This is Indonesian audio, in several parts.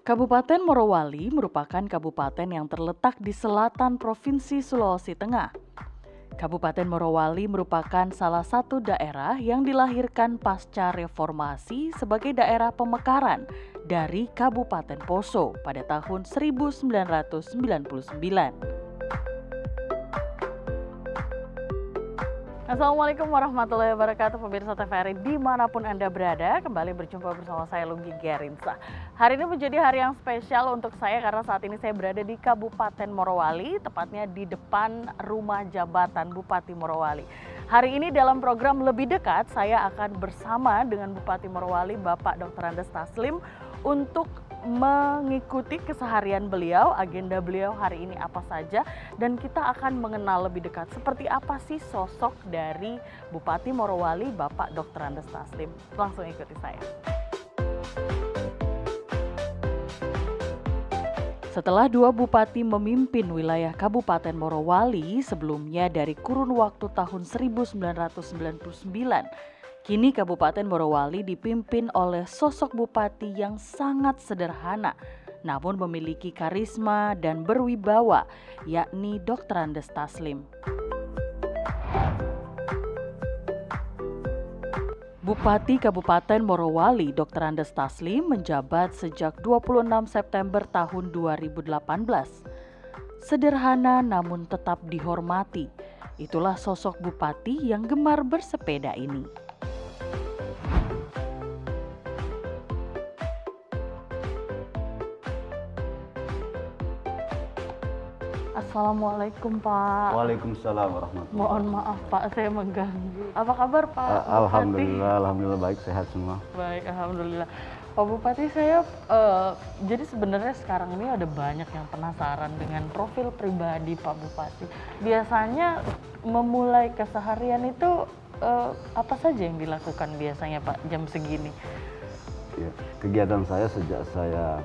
Kabupaten Morowali merupakan kabupaten yang terletak di selatan Provinsi Sulawesi Tengah. Kabupaten Morowali merupakan salah satu daerah yang dilahirkan pasca reformasi sebagai daerah pemekaran dari Kabupaten Poso pada tahun 1999. Assalamualaikum warahmatullahi wabarakatuh, pemirsa TVRI dimanapun Anda berada. Kembali berjumpa bersama saya Lugi Gerinsa. Hari ini menjadi hari yang spesial untuk saya karena saat ini saya berada di Kabupaten Morowali, tepatnya di depan rumah jabatan Bupati Morowali. Hari ini dalam program Lebih Dekat, saya akan bersama dengan Bupati Morowali, Bapak Dr. Andes Taslim, untuk mengikuti keseharian beliau, agenda beliau hari ini apa saja, dan kita akan mengenal lebih dekat seperti apa sih sosok dari Bupati Morowali, Bapak Dr. Andes Taslim. Langsung ikuti saya. Setelah dua bupati memimpin wilayah Kabupaten Morowali sebelumnya dari kurun waktu tahun 1999, kini Kabupaten Morowali dipimpin oleh sosok bupati yang sangat sederhana, namun memiliki karisma dan berwibawa, yakni Dr. Andes Taslim. Bupati Kabupaten Morowali, Dr. Andes Taslim menjabat sejak 26 September tahun 2018. Sederhana namun tetap dihormati, itulah sosok bupati yang gemar bersepeda ini. Assalamualaikum Pak. Waalaikumsalam warahmatullahi Mohon maaf Pak, saya mengganggu. Apa kabar Pak Bupati? Alhamdulillah baik, sehat semua. Baik, alhamdulillah. Pak Bupati, saya jadi sebenarnya sekarang ini ada banyak yang penasaran dengan profil pribadi Pak Bupati. Biasanya memulai keseharian itu apa saja yang dilakukan biasanya Pak jam segini? Ya, kegiatan saya sejak saya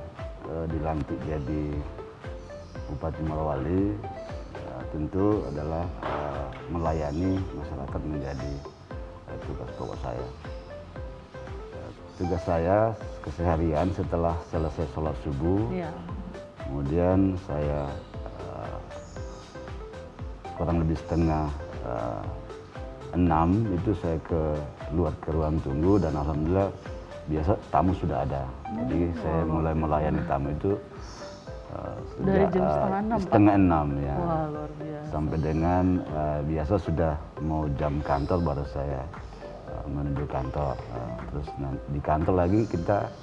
dilantik jadi Bupati Morowali tentu adalah melayani masyarakat menjadi tugas pokok saya. Tugas saya keseharian setelah selesai sholat subuh, ya. Kemudian saya kurang lebih setengah 6 itu saya keluar ke ruang tunggu dan alhamdulillah biasa tamu sudah ada. Jadi saya mulai melayani tamu itu dari jam setengah 6 ya. Wah, luar biasa. Sampai dengan biasa sudah mau jam kantor baru saya menuju kantor. Terus di kantor lagi kita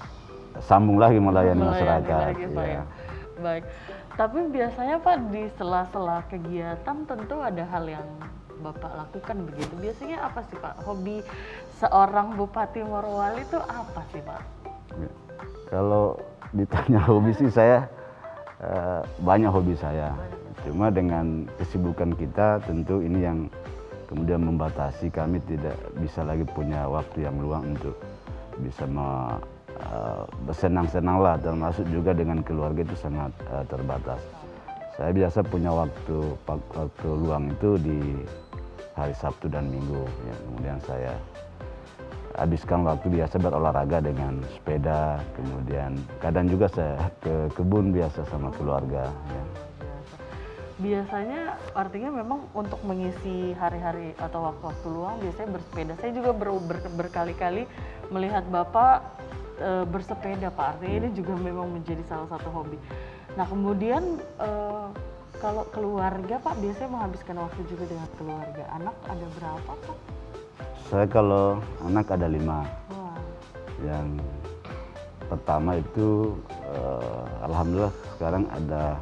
sambung lagi melayani masyarakat. Lagi, Pak, ya. Baik. Tapi biasanya Pak di sela-sela kegiatan tentu ada hal yang Bapak lakukan begitu. Biasanya apa sih Pak? Hobi seorang Bupati Morowali itu apa sih Pak? Ya. Kalau ditanya hobi sih saya banyak hobi saya. Cuma dengan kesibukan kita tentu ini yang kemudian membatasi kami tidak bisa lagi punya waktu yang luang untuk bisa bersenang-senang lah, termasuk juga dengan keluarga itu sangat terbatas. Saya biasa punya waktu luang itu di hari Sabtu dan Minggu ya. Kemudian saya habiskan waktu biasa berolahraga dengan sepeda, kemudian kadang juga saya ke kebun biasa sama keluarga ya. Biasanya artinya memang untuk mengisi hari-hari atau waktu-waktu luang biasanya bersepeda. Saya juga berkali-kali melihat Bapak bersepeda Pak, artinya ini juga memang menjadi salah satu hobi. Nah kemudian kalau keluarga Pak biasanya menghabiskan waktu juga dengan keluarga. Anak ada berapa Pak? Saya kalau anak ada 5. Wah. Yang pertama itu alhamdulillah sekarang ada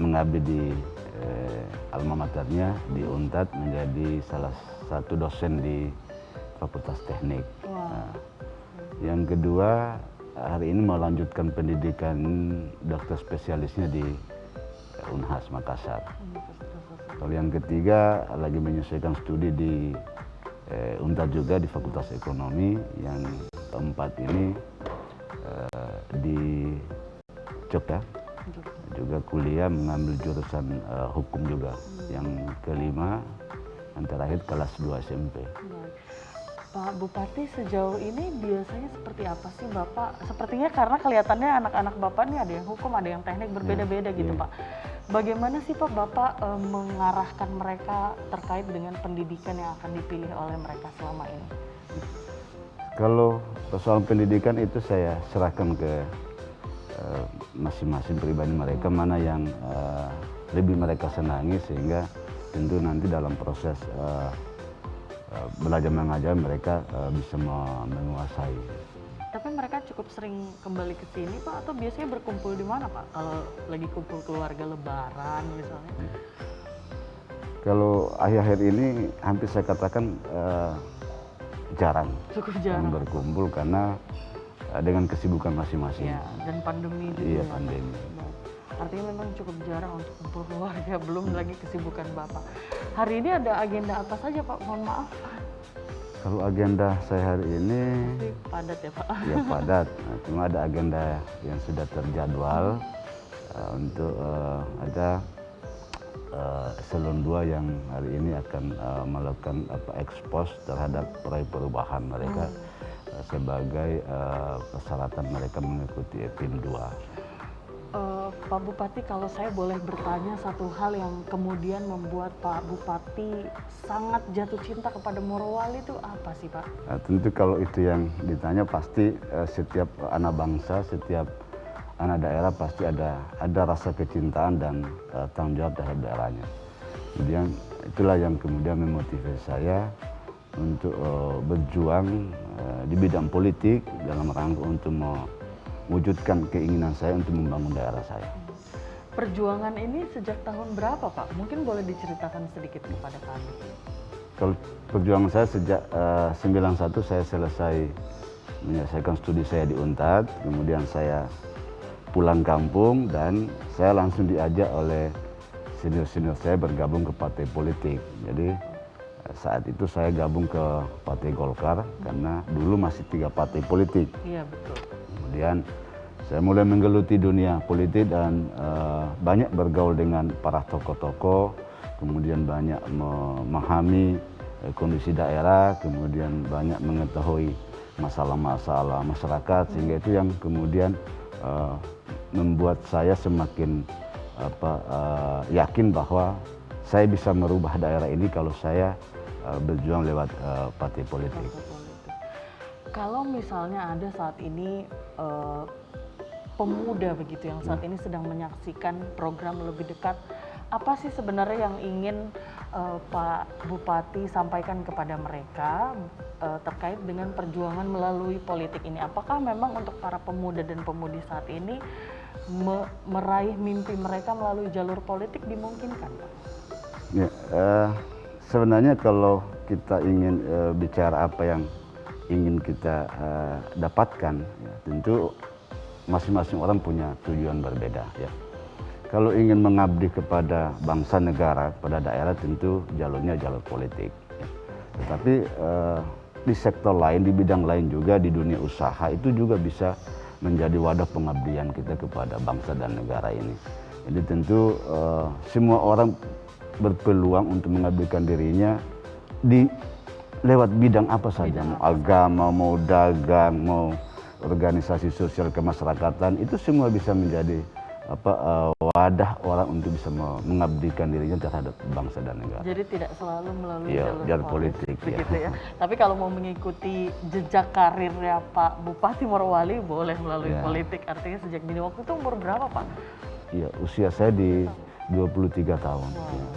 mengabdi di alma maternya di Untat menjadi salah satu dosen di Fakultas Teknik. Nah, yang kedua hari ini melanjutkan pendidikan dokter spesialisnya di Unhas Makassar. Kalau yang ketiga lagi menyelesaikan studi di Untat juga di Fakultas Ekonomi. Yang keempat ini di Jogja juga kuliah mengambil jurusan hukum juga. Yang kelima, yang terakhir kelas 2 SMP. Pak Bupati, sejauh ini biasanya seperti apa sih Bapak? Sepertinya karena kelihatannya anak-anak Bapak nih ada yang hukum, ada yang teknik, berbeda-beda gitu iya. Pak. Bagaimana sih Pak Bapak mengarahkan mereka terkait dengan pendidikan yang akan dipilih oleh mereka selama ini? Kalau persoalan pendidikan itu saya serahkan ke masing-masing pribadi mereka, mana yang lebih mereka senangi, sehingga tentu nanti dalam proses belajar mengajar mereka bisa menguasai. Tapi mereka cukup sering kembali ke sini Pak, atau biasanya berkumpul di mana Pak? Kalau lagi kumpul keluarga Lebaran misalnya? Kalau akhir-akhir ini hampir saya katakan jarang Cukup jarang. berkumpul karena dengan kesibukan masing-masing. Ya, dan pandemi juga. Iya, ya, Pak. pandemi. Baik. Artinya memang cukup jarang untuk kumpul keluarga, belum lagi kesibukan Bapak. Hari ini ada agenda apa saja Pak? Mohon maaf. Kalau agenda saya hari ini Pasti padat ya Pak. ya padat. Nah, cuma ada agenda yang sudah terjadwal untuk ada eselon 2 yang hari ini akan melakukan ekspos terhadap proyek perubahan mereka sebagai persyaratan mereka mengikuti PIM 2. Pak Bupati, kalau saya boleh bertanya satu hal yang kemudian membuat Pak Bupati sangat jatuh cinta kepada Morowali itu apa sih Pak? Nah, tentu kalau itu yang ditanya pasti setiap anak bangsa, setiap anak daerah pasti ada rasa kecintaan dan tanggung jawab terhadap daerahnya. Kemudian itulah yang kemudian memotivasi saya untuk berjuang di bidang politik dalam rangka untuk mewujudkan keinginan saya untuk membangun daerah saya. Perjuangan ini sejak tahun berapa Pak? Mungkin boleh diceritakan sedikit kepada kami. Kalau perjuangan saya sejak 91 saya selesai menyelesaikan studi saya di Unpad, kemudian saya pulang kampung dan saya langsung diajak oleh senior-senior saya bergabung ke partai politik. Jadi saat itu saya gabung ke Partai Golkar karena dulu masih 3 partai politik. Iya betul. Kemudian saya mulai menggeluti dunia politik dan banyak bergaul dengan para tokoh-tokoh, kemudian banyak memahami kondisi daerah, kemudian banyak mengetahui masalah-masalah masyarakat, sehingga itu yang kemudian membuat saya semakin yakin bahwa saya bisa merubah daerah ini kalau saya berjuang lewat partai politik. Kalau misalnya ada saat ini pemuda begitu yang saat ini sedang menyaksikan program Lebih Dekat, apa sih sebenarnya yang ingin Pak Bupati sampaikan kepada mereka terkait dengan perjuangan melalui politik ini? Apakah memang untuk para pemuda dan pemudi saat ini meraih mimpi mereka melalui jalur politik dimungkinkan, Pak? Ya, sebenarnya kalau kita ingin bicara apa yang ingin kita dapatkan, ya, tentu masing-masing orang punya tujuan berbeda. Ya. Kalau ingin mengabdi kepada bangsa negara, pada daerah, tentu jalurnya jalur politik. Ya. Tetapi di sektor lain, di bidang lain juga, di dunia usaha itu juga bisa menjadi wadah pengabdian kita kepada bangsa dan negara ini. Jadi tentu semua orang berpeluang untuk mengabdikan dirinya di lewat bidang apa saja, mau agama, mau dagang, mau organisasi sosial kemasyarakatan, itu semua bisa menjadi wadah orang untuk bisa mengabdikan dirinya terhadap bangsa dan negara. Jadi tidak selalu melalui jalur politik, begitu ya. Tapi kalau mau mengikuti jejak karirnya Pak Bupati Morowali boleh melalui politik. Artinya sejak dini waktu itu umur berapa Pak? Iya, usia saya di 23 tahun. Wow. Ya.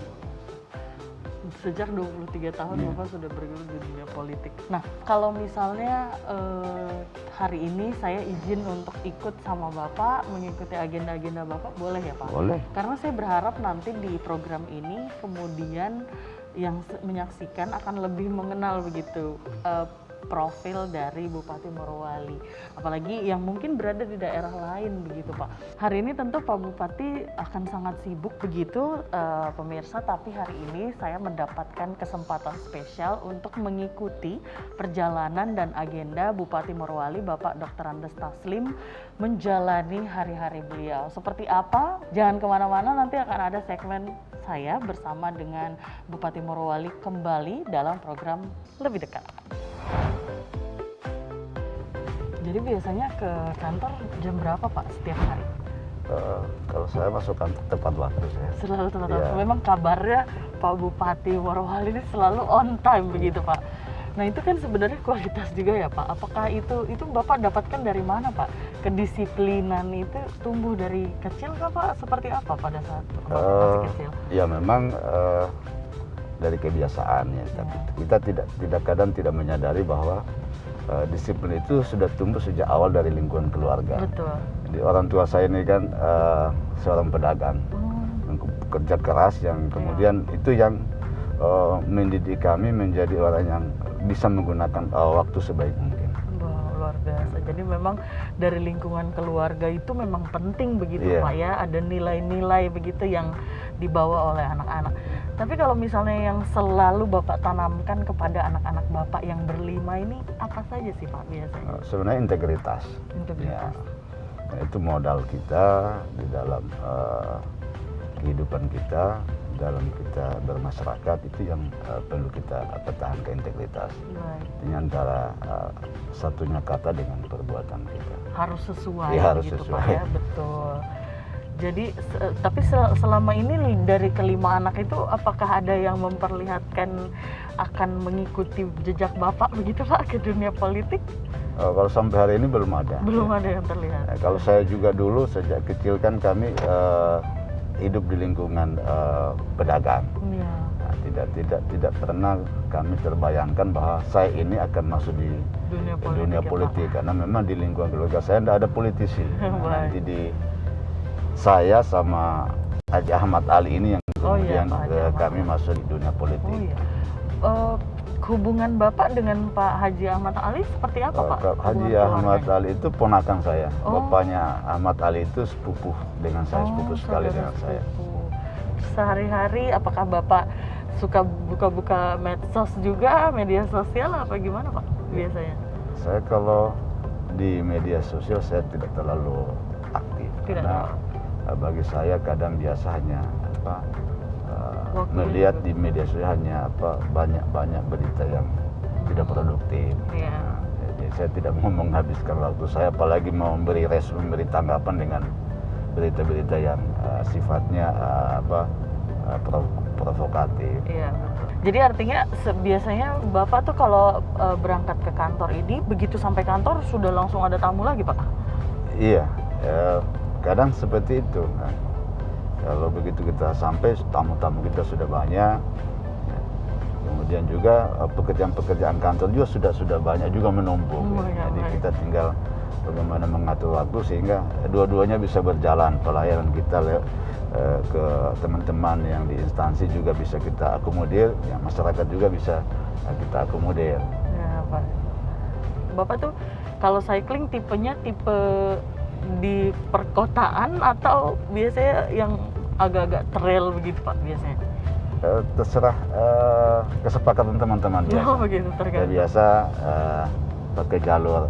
Sejak 23 tahun Bapak sudah bergelut di dunia politik. Nah, kalau misalnya hari ini saya izin untuk ikut sama Bapak, mengikuti agenda-agenda Bapak, boleh ya Pak? Boleh. Karena saya berharap nanti di program ini kemudian yang menyaksikan akan lebih mengenal begitu profil dari Bupati Morowali, apalagi yang mungkin berada di daerah lain begitu Pak. Hari ini tentu Pak Bupati akan sangat sibuk begitu pemirsa, tapi hari ini saya mendapatkan kesempatan spesial untuk mengikuti perjalanan dan agenda Bupati Morowali Bapak Dr. Andes Taslim menjalani hari-hari beliau. Seperti apa? Jangan kemana-mana, nanti akan ada segmen saya bersama dengan Bupati Morowali kembali dalam program Lebih Dekat. Jadi biasanya ke kantor jam berapa Pak setiap hari? Kalau saya masuk kantor tepat waktu saya. Selalu tepat waktu. Iya. Memang kabarnya Pak Bupati Morowali ini selalu on time begitu Pak. Nah itu kan sebenarnya kualitas juga ya Pak. Apakah itu Bapak dapatkan dari mana Pak? Kedisiplinan itu tumbuh dari kecil kah Pak? Seperti apa pada saat Bapak masih kecil? Ya memang dari kebiasaan ya. Tapi kita kadang tidak menyadari bahwa disiplin itu sudah tumbuh sejak awal dari lingkungan keluarga. Betul. Jadi orang tua saya ini kan seorang pedagang, kerja keras yang kemudian itu yang mendidik kami menjadi orang yang bisa menggunakan waktu sebaik mungkin. Wah, luar biasa. Jadi memang dari lingkungan keluarga itu memang penting begitu Iya. Pak ya. Ada nilai-nilai begitu yang dibawa oleh anak-anak. Tapi kalau misalnya yang selalu Bapak tanamkan kepada anak-anak Bapak yang berlima ini apa saja sih Pak biasanya? Sebenarnya integritas. Integritas. Nah, itu modal kita di dalam kehidupan kita, dalam kita bermasyarakat itu yang perlu kita pertahankan integritas. Baik. Ini antara satunya kata dengan perbuatan kita. Harus sesuai Iya, harus gitu sesuai. Pak ya, betul. Jadi tapi selama ini dari kelima anak itu apakah ada yang memperlihatkan akan mengikuti jejak Bapak begitu Pak ke dunia politik? Kalau sampai hari ini belum ada. Belum ada yang terlihat. Nah, kalau saya juga dulu sejak kecil kan kami hidup di lingkungan pedagang. Iya. Nah, tidak pernah kami terbayangkan bahwa saya ini akan masuk di dunia politik karena memang di lingkungan keluarga saya tidak ada politisi. Nanti di saya sama Haji Ahmad Ali ini yang kemudian kami masuk di dunia politik. Oh iya. Hubungan Bapak dengan Pak Haji Ahmad Ali seperti apa Pak? Haji Ahmad Ali itu ponakan saya. Bapaknya Ahmad Ali itu sepupu dengan saya, sepupu sekali dengan saya. Sehari-hari apakah Bapak suka buka-buka medsos juga, media sosial apa gimana Pak biasanya? Saya kalau di media sosial saya tidak terlalu aktif. Karena bagi saya kadang biasa hanya melihat di media sosial hanya banyak berita yang tidak produktif. Iya. Jadi saya tidak mau menghabiskan waktu saya, apalagi mau memberi tanggapan dengan berita-berita yang sifatnya provokatif. Iya, betul. Jadi artinya biasanya Bapak tuh kalau berangkat ke kantor ini begitu sampai kantor sudah langsung ada tamu lagi Pak? Iya. Kadang seperti itu. Nah, kalau begitu kita sampai, tamu-tamu kita sudah banyak. Kemudian juga pekerjaan-pekerjaan kantor juga sudah banyak juga menumpuk. Jadi kita tinggal bagaimana mengatur waktu sehingga dua-duanya bisa berjalan. Pelayanan kita ke teman-teman yang di instansi juga bisa kita akomodir, yang masyarakat juga bisa kita akomodir. Ya, Pak. Bapak tuh kalau cycling tipenya tipe di perkotaan atau biasanya yang agak-agak trail begitu Pak biasanya? Terserah kesepakatan teman-teman biasa. Oh begitu, tergantung. Ya, biasa pakai jalur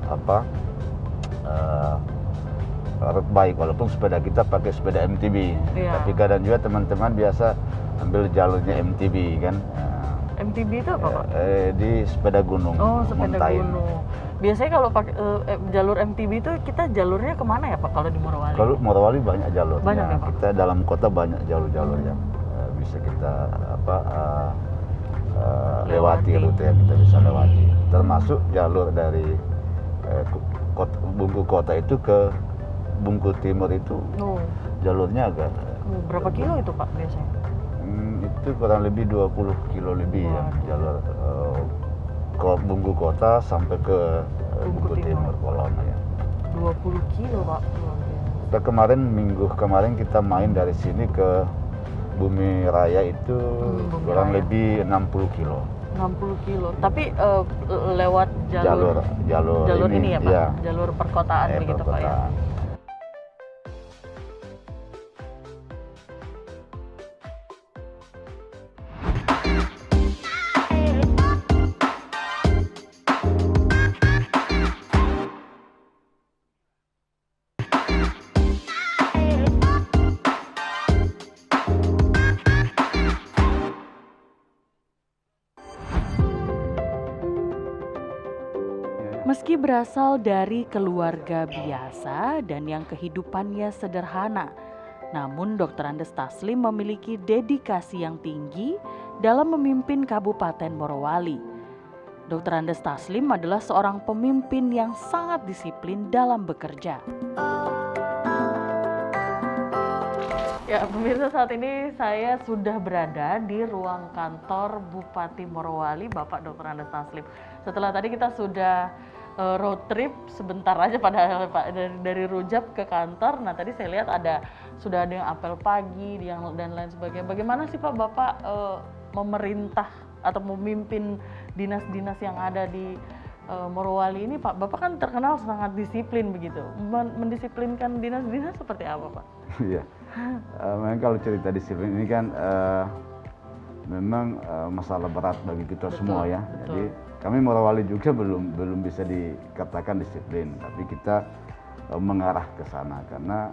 road bike, walaupun sepeda kita pakai sepeda MTB. Iya. Tapi kadang juga teman-teman biasa ambil jalurnya MTB kan. MTB itu apa Pak? Di sepeda gunung. Oh, sepeda mountain. gunung. Biasanya kalau pakai jalur MTB itu kita jalurnya kemana ya Pak kalau di Morowali? Kalau Morowali banyak jalurnya. Banyak ya, Pak? Kita dalam kota banyak jalur-jalur yang bisa kita lewati, rute yang kita bisa lewati. Termasuk jalur dari Bungku Kota itu ke Bungku Timur itu jalurnya agak berapa kilo itu Pak biasanya? Itu kurang lebih 20 kilo lebih ya jalur Bungku Kota sampai ke Bungku Timur Kolon ya. 20 kilo Pak. Kita minggu kemarin kita main dari sini ke Bumi Raya itu kurang lebih 60 kilo. 60 kilo. Tapi lewat jalur ini ya Pak? Ya. Jalur perkotaan begitu Pak ya? Meski berasal dari keluarga biasa dan yang kehidupannya sederhana, namun Dr. Andes Taslim memiliki dedikasi yang tinggi dalam memimpin Kabupaten Morowali. Dr. Andes Taslim adalah seorang pemimpin yang sangat disiplin dalam bekerja. Ya, pemirsa, saat ini saya sudah berada di ruang kantor Bupati Morowali, Bapak Dr. Andes Taslim. Setelah tadi kita sudah road trip sebentar aja pada Pak dari Rujab ke kantor. Nah, tadi saya lihat sudah ada yang apel pagi dan lain sebagainya. Bagaimana sih Pak Bapak memerintah atau memimpin dinas-dinas yang ada di Morowali ini, Pak? Bapak kan terkenal sangat disiplin begitu. Mendisiplinkan dinas-dinas seperti apa, Pak? Iya. Memang kalau cerita disiplin ini kan memang masalah berat bagi kita semua ya. Betul. Jadi kami Morowali juga belum bisa dikatakan disiplin, tapi kita mengarah ke sana karena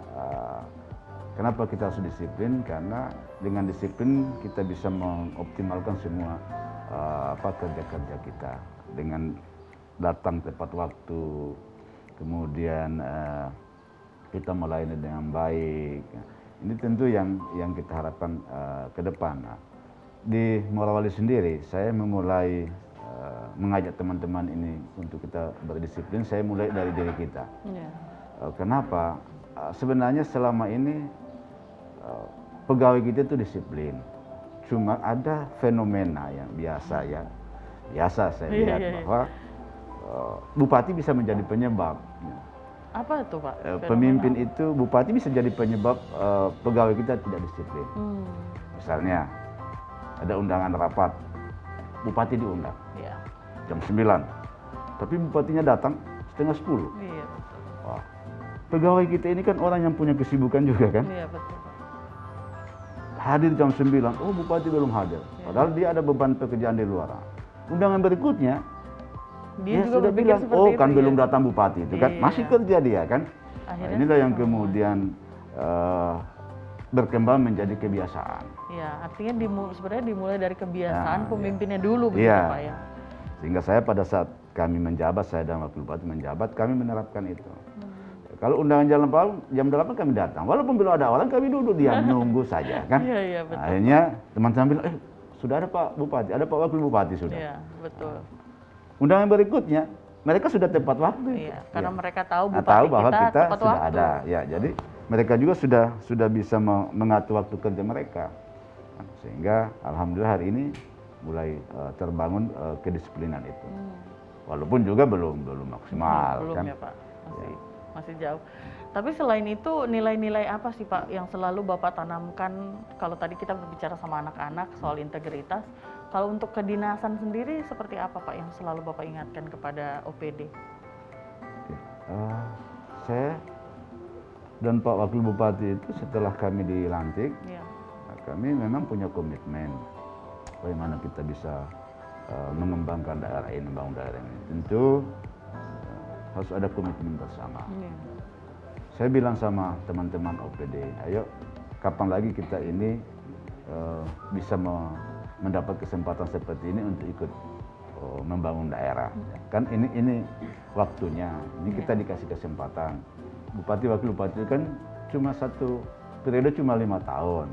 kenapa kita harus disiplin? Karena dengan disiplin kita bisa mengoptimalkan semua kerja-kerja kita dengan datang tepat waktu, kemudian kita melayani dengan baik. Ini tentu yang kita harapkan ke depan. Nah, di Morowali sendiri, saya memulai mengajak teman-teman ini untuk kita berdisiplin. Saya mulai dari diri kita. Kenapa? Sebenarnya selama ini pegawai kita itu disiplin. Cuma ada fenomena yang biasa saya lihat bahwa bupati bisa menjadi penyebab. Apa itu Pak? Pemimpin itu, bupati bisa jadi penyebab pegawai kita tidak disiplin. Misalnya ada undangan rapat, bupati diundang jam 9, tapi bupatinya datang setengah 10. Iya, betul. Wah, pegawai kita ini kan orang yang punya kesibukan juga kan. Iya, betul Pak. Hadir jam 9, oh bupati belum hadir. Padahal dia ada beban pekerjaan di luar. Undangan berikutnya dia juga sudah bilang, oh kan belum datang bupati itu kan, masih kerja dia kan. Nah, inilah yang kemudian berkembang menjadi kebiasaan. Iya, artinya sebenarnya dimulai dari kebiasaan pemimpinnya dulu begitu Pak ya. Sehingga saya pada saat kami menjabat, saya dan wakil bupati menjabat, kami menerapkan itu. Kalau undangan jam 8 kami datang, walaupun belum ada orang kami duduk diam nunggu saja kan. Iya, betul. Akhirnya teman-teman bilang, sudah ada Pak Bupati, ada Pak Wakil Bupati sudah. Iya, betul. Undangan berikutnya mereka sudah tepat waktu. Iya, karena mereka tahu bupati bahwa kita tepat sudah waktu. ada. Ya, jadi mereka juga sudah bisa mengatur waktu kerja mereka. Sehingga alhamdulillah hari ini mulai terbangun kedisiplinan itu. Walaupun juga belum maksimal belum kan. Ya Pak, masih jauh. Tapi selain itu nilai-nilai apa sih Pak yang selalu Bapak tanamkan? Kalau tadi kita berbicara sama anak-anak soal integritas, kalau untuk kedinasan sendiri seperti apa Pak yang selalu Bapak ingatkan kepada OPD? Saya dan Pak Wakil Bupati itu setelah kami dilantik, kami memang punya komitmen bagaimana kita bisa mengembangkan daerah ini, membangun daerah ini. Tentu harus ada komitmen bersama. Saya bilang sama teman-teman OPD, ayo kapan lagi kita ini bisa mendapat kesempatan seperti ini untuk ikut membangun daerah. Kan ini waktunya, ini kita dikasih kesempatan. Bupati Wakil Bupati kan cuma satu periode, cuma 5 tahun.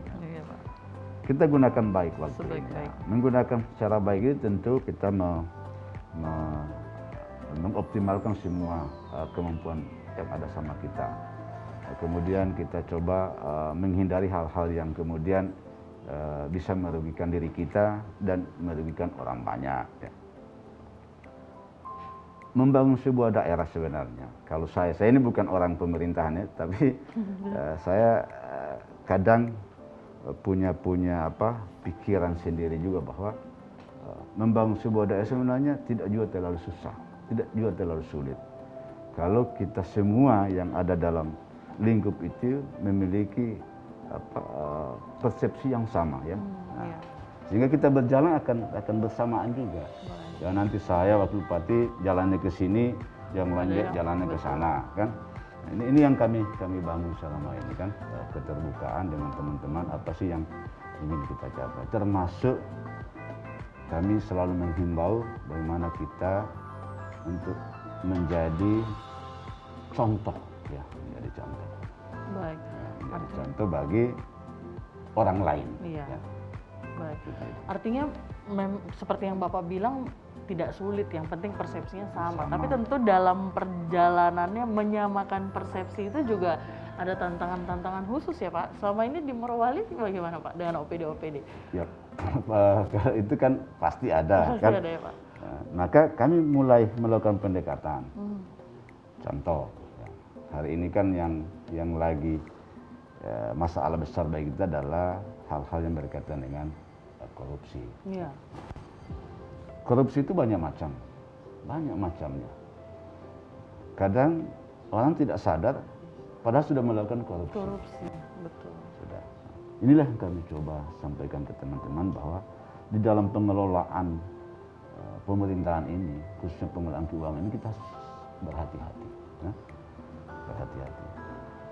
Kita gunakan baik waktunya. Menggunakan cara baik itu tentu kita mengoptimalkan semua kemampuan yang ada sama kita. Kemudian kita coba menghindari hal-hal yang kemudian bisa merugikan diri kita dan merugikan orang banyak. Ya. Membangun sebuah daerah sebenarnya, kalau saya ini bukan orang pemerintahan ya, tapi saya kadang punya pikiran sendiri juga bahwa membangun sebuah daerah sebenarnya tidak juga terlalu susah, tidak juga terlalu sulit. Kalau kita semua yang ada dalam lingkup itu memiliki persepsi yang sama ya. Sehingga kita berjalan akan bersamaan juga. Jangan nanti saya Wakil Bupati jalannya ke sini, yang lain jalannya ke sana kan. Ini yang kami bangun selama ini kan, keterbukaan dengan teman-teman, apa sih yang ingin kita capai. Termasuk kami selalu menghimbau bagaimana kita untuk menjadi contoh, ya, menjadi contoh. Baik. Menjadi contoh bagi orang lain. Iya. Ya. Baik. Artinya seperti yang Bapak bilang tidak sulit, yang penting persepsinya sama. Tapi tentu dalam perjalanannya menyamakan persepsi itu juga ada tantangan-tantangan khusus ya Pak. Selama ini di Morowali bagaimana Pak dengan OPD-OPD? Ya, itu kan pasti ada. Pasti kan? ada ya Pak. Maka kami mulai melakukan pendekatan. Contoh, ya, hari ini kan yang lagi masalah besar bagi kita adalah hal-hal yang berkaitan dengan korupsi. Iya. Korupsi itu banyak macamnya. Kadang orang tidak sadar, padahal sudah melakukan korupsi. Korupsi, betul. Sudah. Inilah yang kami coba sampaikan ke teman-teman bahwa di dalam pengelolaan pemerintahan ini, khususnya pengelolaan keuangan ini kita harus berhati-hati, ya? Berhati-hati,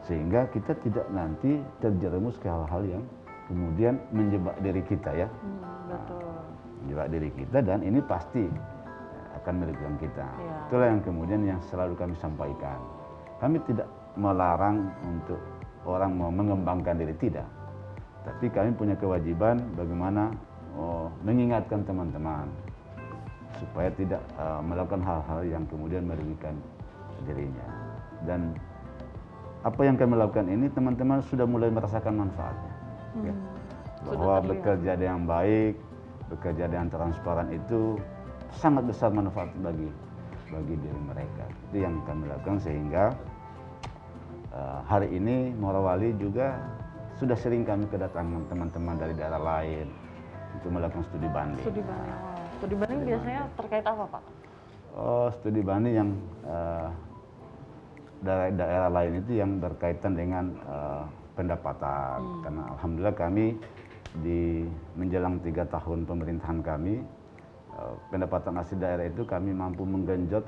sehingga kita tidak nanti terjerumus ke hal-hal yang kemudian menjebak diri kita, ya. Betul. Menjebak diri kita, dan ini pasti akan merugikan kita. Ya. Itulah yang kemudian yang selalu kami sampaikan. Kami tidak melarang untuk orang mau mengembangkan diri, tidak. Tapi kami punya kewajiban bagaimana mengingatkan teman-teman supaya tidak melakukan hal-hal yang kemudian merugikan dirinya. Dan apa yang kami lakukan ini, teman-teman sudah mulai merasakan manfaatnya. Ya. Bahwa bekerja dengan baik, bekerja dengan transparan itu sangat besar manfaat bagi diri mereka. Itu yang kami lakukan, sehingga hari ini Morowali juga sudah sering kami kedatangan teman-teman dari daerah lain untuk melakukan studi banding. Studi banding. Studi banding biasanya terkait apa Pak? Studi banding yang daerah lain itu yang berkaitan dengan pendapatan. Karena alhamdulillah kami di menjelang 3 tahun pemerintahan kami, pendapatan asli daerah itu kami mampu menggenjot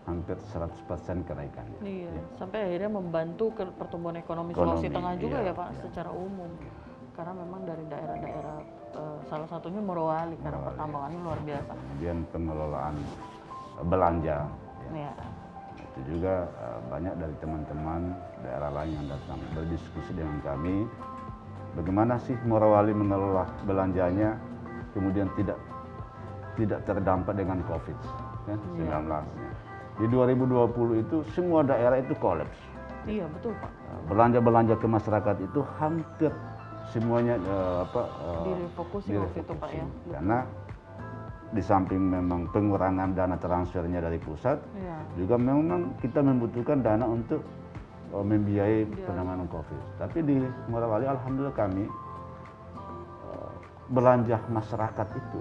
hampir 100% kenaikannya. Iya, Ya. sampai akhirnya membantu ke pertumbuhan ekonomi Sulawesi Tengah juga iya, ya Pak, secara umum. Karena memang dari daerah-daerah, salah satunya Morowali, karena pertambangannya luar biasa. Kemudian pengelolaan belanja. Ya. Ya. Itu juga banyak dari teman-teman daerah lain yang datang berdiskusi dengan kami. Bagaimana sih Morowali mengelola belanjanya kemudian tidak terdampak dengan COVID-19. Di 2020 itu semua daerah itu kolaps. Iya betul Pak. Belanja-belanja ke masyarakat itu hampir semuanya Direfokusin waktu itu Pak ya. Karena di samping memang pengurangan dana transfernya dari pusat, Iya. juga memang kita membutuhkan dana untuk membiayai penanganan COVID. Tapi di Morowali alhamdulillah kami belanja masyarakat itu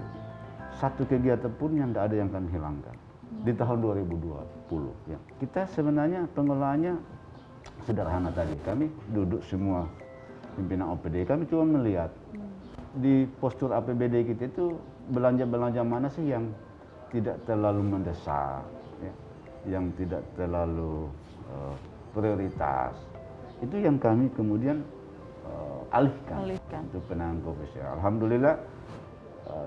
satu kegiatan pun yang tidak ada yang kami hilangkan di tahun 2020. Ya. Kita sebenarnya pengelolaannya sederhana tadi. Kami duduk semua pimpinan OPD, kami cuma melihat di postur APBD kita itu belanja-belanja mana sih yang tidak terlalu mendesak, ya, yang tidak terlalu prioritas. Itu yang kami kemudian alihkan untuk penanganan COVID. Alhamdulillah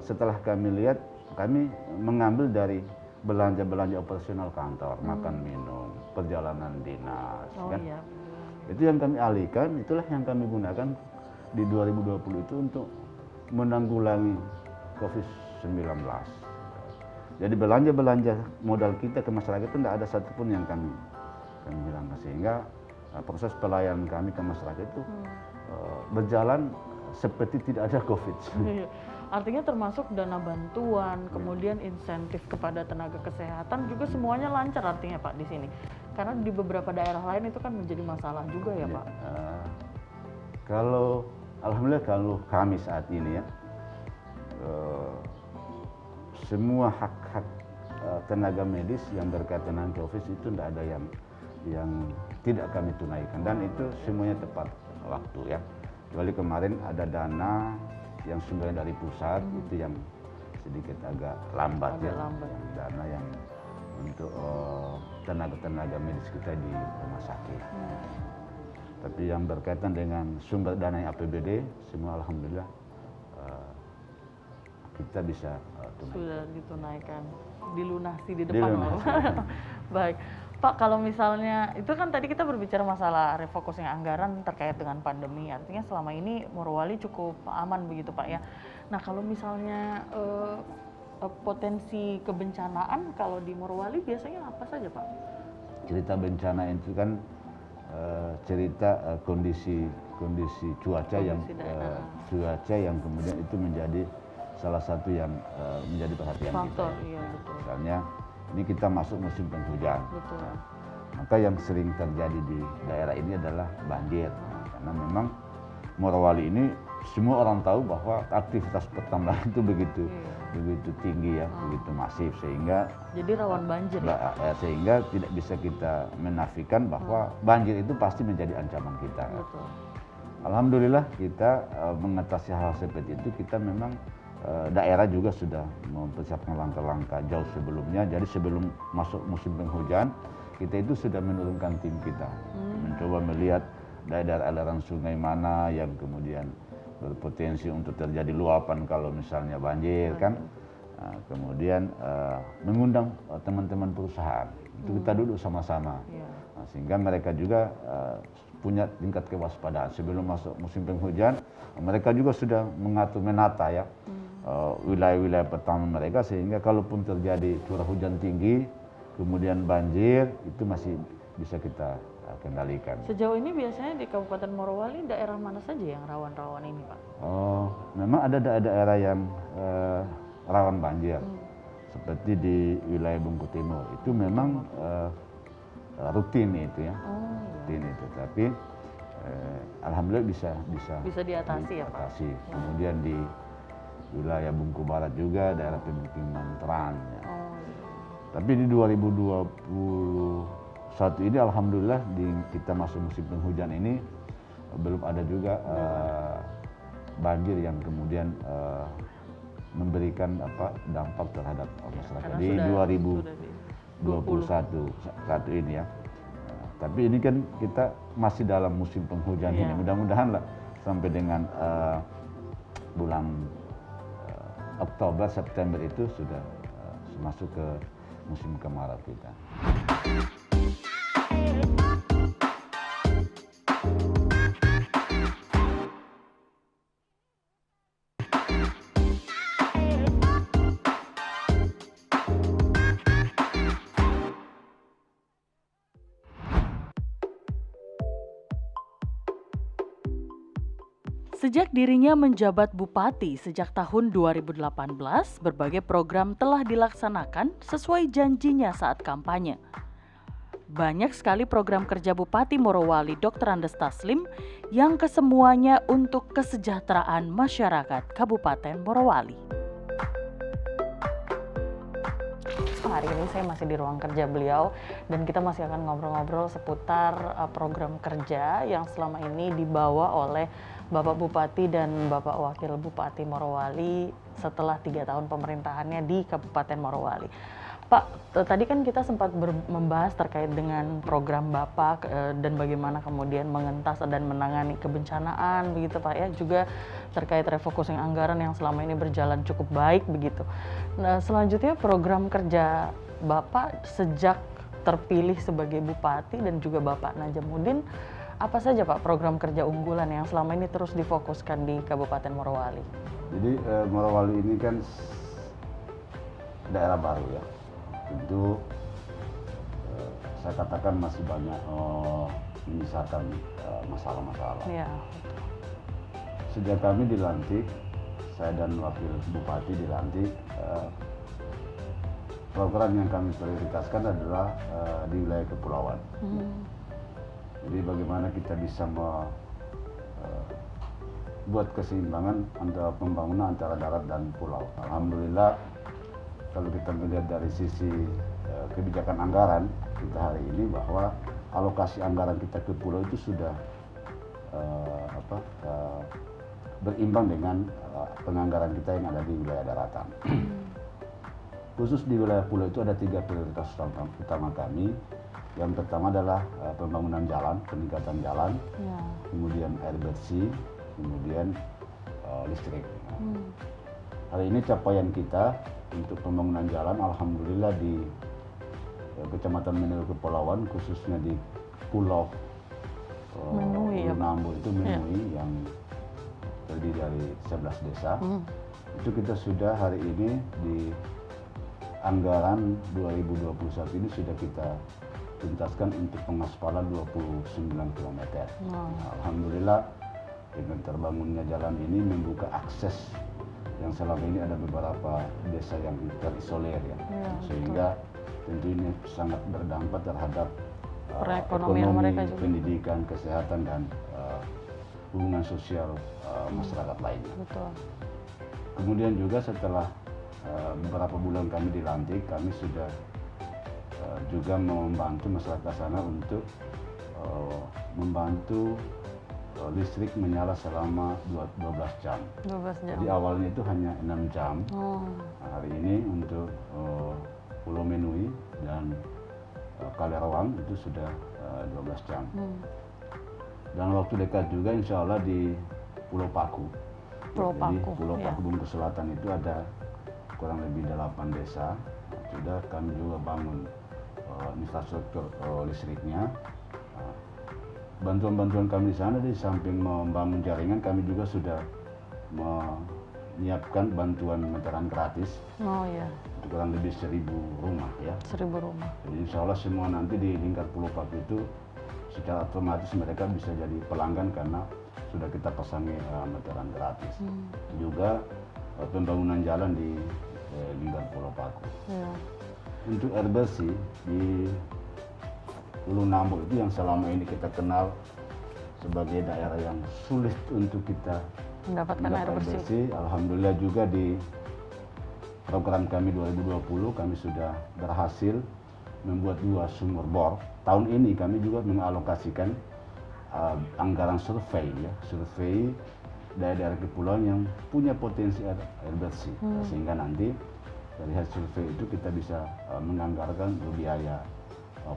setelah kami lihat, kami mengambil dari belanja-belanja operasional kantor, makan minum, perjalanan dinas. Kan? Iya. Itu yang kami alihkan, itulah yang kami gunakan di 2020 itu untuk menanggulangi COVID-19. Jadi belanja-belanja modal kita ke masyarakat itu tidak ada satupun yang kami hilangkan, sehingga proses pelayanan kami ke masyarakat itu berjalan seperti tidak ada COVID. Artinya termasuk dana bantuan, kemudian insentif kepada tenaga kesehatan juga semuanya lancar artinya Pak di sini. Karena di beberapa daerah lain itu kan menjadi masalah juga ya Pak. Alhamdulillah kalau kami saat ini ya, semua hak-hak tenaga medis yang berkaitan dengan COVID itu tidak ada yang tidak kami tunaikan, dan itu semuanya tepat waktu ya. Kecuali kemarin ada dana yang sumbernya dari pusat, itu yang sedikit agak lambat. Yang dana yang untuk tenaga-tenaga medis kita di rumah sakit. Tapi yang berkaitan dengan sumber dana yang APBD, semua alhamdulillah kita bisa tunaikan. Sudah ditunaikan, dilunasi di depan loh. Dilunasi. Baik, Pak, kalau misalnya itu kan tadi kita berbicara masalah refocusing anggaran terkait dengan pandemi, artinya selama ini Morowali cukup aman begitu Pak ya. Nah kalau misalnya potensi kebencanaan kalau di Morowali biasanya apa saja Pak? Cerita bencana itu kan cerita kondisi cuaca yang kemudian itu menjadi salah satu yang menjadi perhatian Faktor, kita. iya, betul. Misalnya ini kita masuk musim penghujan. Betul. Maka yang sering terjadi di daerah ini adalah banjir. Karena memang Morowali ini semua orang tahu bahwa aktivitas pertambangan itu begitu tinggi ya, begitu masif, sehingga jadi rawan banjir ya? Sehingga tidak bisa kita menafikan bahwa banjir itu pasti menjadi ancaman kita. Betul. Alhamdulillah kita mengatasi hal seperti itu, kita memang daerah juga sudah mempersiapkan langkah-langkah jauh sebelumnya. Jadi sebelum masuk musim penghujan, kita itu sudah menurunkan tim kita, mencoba melihat daerah aliran sungai mana yang kemudian berpotensi untuk terjadi luapan kalau misalnya banjir kan. Nah, kemudian mengundang teman-teman perusahaan, itu kita duduk sama-sama, nah, sehingga mereka juga punya tingkat kewaspadaan sebelum masuk musim penghujan. Mereka juga sudah menata ya wilayah-wilayah pertama mereka, sehingga kalaupun terjadi curah hujan tinggi kemudian banjir, itu masih bisa kita kendalikan. Sejauh ini biasanya di Kabupaten Morowali daerah mana saja yang rawan-rawan ini Pak? Oh, memang ada daerah yang rawan banjir, seperti di wilayah Bungku Timur. Itu memang rutin itu ya, rutin itu. Tapi alhamdulillah bisa diatasi ya Pak. Kemudian di wilayah Bungku Barat juga daerah pemukiman Teran. Ya. Tapi di 2021 ini alhamdulillah kita masuk musim penghujan ini belum ada juga banjir yang kemudian memberikan dampak terhadap masyarakat di 2021 ini ya. Tapi ini kan kita masih dalam musim penghujan ini, mudah-mudahan lah sampai dengan bulan Oktober September itu sudah masuk ke musim kemarau kita. Sejak dirinya menjabat bupati sejak tahun 2018, berbagai program telah dilaksanakan sesuai janjinya saat kampanye. Banyak sekali program kerja Bupati Morowali Dr. Andes Taslim yang kesemuanya untuk kesejahteraan masyarakat Kabupaten Morowali. Hari ini saya masih di ruang kerja beliau dan kita masih akan ngobrol-ngobrol seputar program kerja yang selama ini dibawa oleh Bapak Bupati dan Bapak Wakil Bupati Morowali setelah 3 tahun pemerintahannya di Kabupaten Morowali. Pak, tadi kan kita sempat membahas terkait dengan program Bapak dan bagaimana kemudian mengentas dan menangani kebencanaan begitu Pak ya, juga terkait refocusing anggaran yang selama ini berjalan cukup baik begitu. Nah, selanjutnya program kerja Bapak sejak terpilih sebagai Bupati dan juga Bapak Najamuddin, apa saja Pak program kerja unggulan yang selama ini terus difokuskan di Kabupaten Morowali? Jadi Morowali ini kan daerah baru ya. Tentu saya katakan masih banyak menyisakan masalah-masalah. Ya. Sejak kami dilantik, saya dan Wakil Bupati dilantik, program yang kami prioritaskan adalah di wilayah kepulauan. Jadi bagaimana kita bisa membuat keseimbangan antara pembangunan antara darat dan pulau. Alhamdulillah, kalau kita melihat dari sisi kebijakan anggaran kita hari ini, bahwa alokasi anggaran kita ke pulau itu sudah berimbang dengan penganggaran kita yang ada di wilayah daratan. Khusus di wilayah pulau itu ada 3 prioritas utama kami. Yang pertama adalah pembangunan jalan, peningkatan jalan, kemudian air bersih, kemudian listrik. Hari ini capaian kita untuk pembangunan jalan, alhamdulillah di Kecamatan Menui Kepulauan, khususnya di Pulau Menui, ya, Ulu Pak? Nambo itu Menui yang terdiri dari 11 desa. Itu kita sudah hari ini di anggaran 2021 ini sudah kita tuntaskan untuk pengaspalan 29 km. Nah, alhamdulillah dengan terbangunnya jalan ini membuka akses yang selama ini ada beberapa desa yang terisolir ya, sehingga tentu ini sangat berdampak terhadap perekonomian ekonomi, mereka juga. pendidikan, kesehatan dan hubungan sosial masyarakat lainnya. Betul. Kemudian juga setelah beberapa bulan kami dilantik, kami sudah juga membantu masyarakat sana untuk membantu listrik menyala selama 12 jam. 12 jam. Jadi awalnya itu hanya 6 jam. Nah, hari ini untuk Pulau Menui dan Kalerwang itu sudah 12 jam. Dan waktu dekat juga insya Allah di Pulau Paku. Jadi Pulau Paku Bungkus Selatan itu ada kurang lebih 8 desa. Nah, sudah kami juga bangun infrastruktur listriknya. Bantuan-bantuan kami di sana, di samping membangun jaringan, kami juga sudah menyiapkan bantuan meteran gratis. Untuk kurang lebih 1.000 rumah ya. 1.000 rumah. Jadi insya Allah semua nanti di lingkar Pulau Paku itu secara otomatis mereka bisa jadi pelanggan karena sudah kita pasangi meteran gratis. Juga pembangunan jalan di lingkar Pulau Paku. Untuk air bersih di Ulu Nambo itu yang selama ini kita kenal sebagai daerah yang sulit untuk kita mendapatkan air bersih. Alhamdulillah juga di program kami 2020 kami sudah berhasil membuat 2 sumur bor. Tahun ini kami juga mengalokasikan anggaran survei ya, survei daerah-daerah kepulauan yang punya potensi air bersih, sehingga nanti dari hasil survei itu kita bisa menganggarkan biaya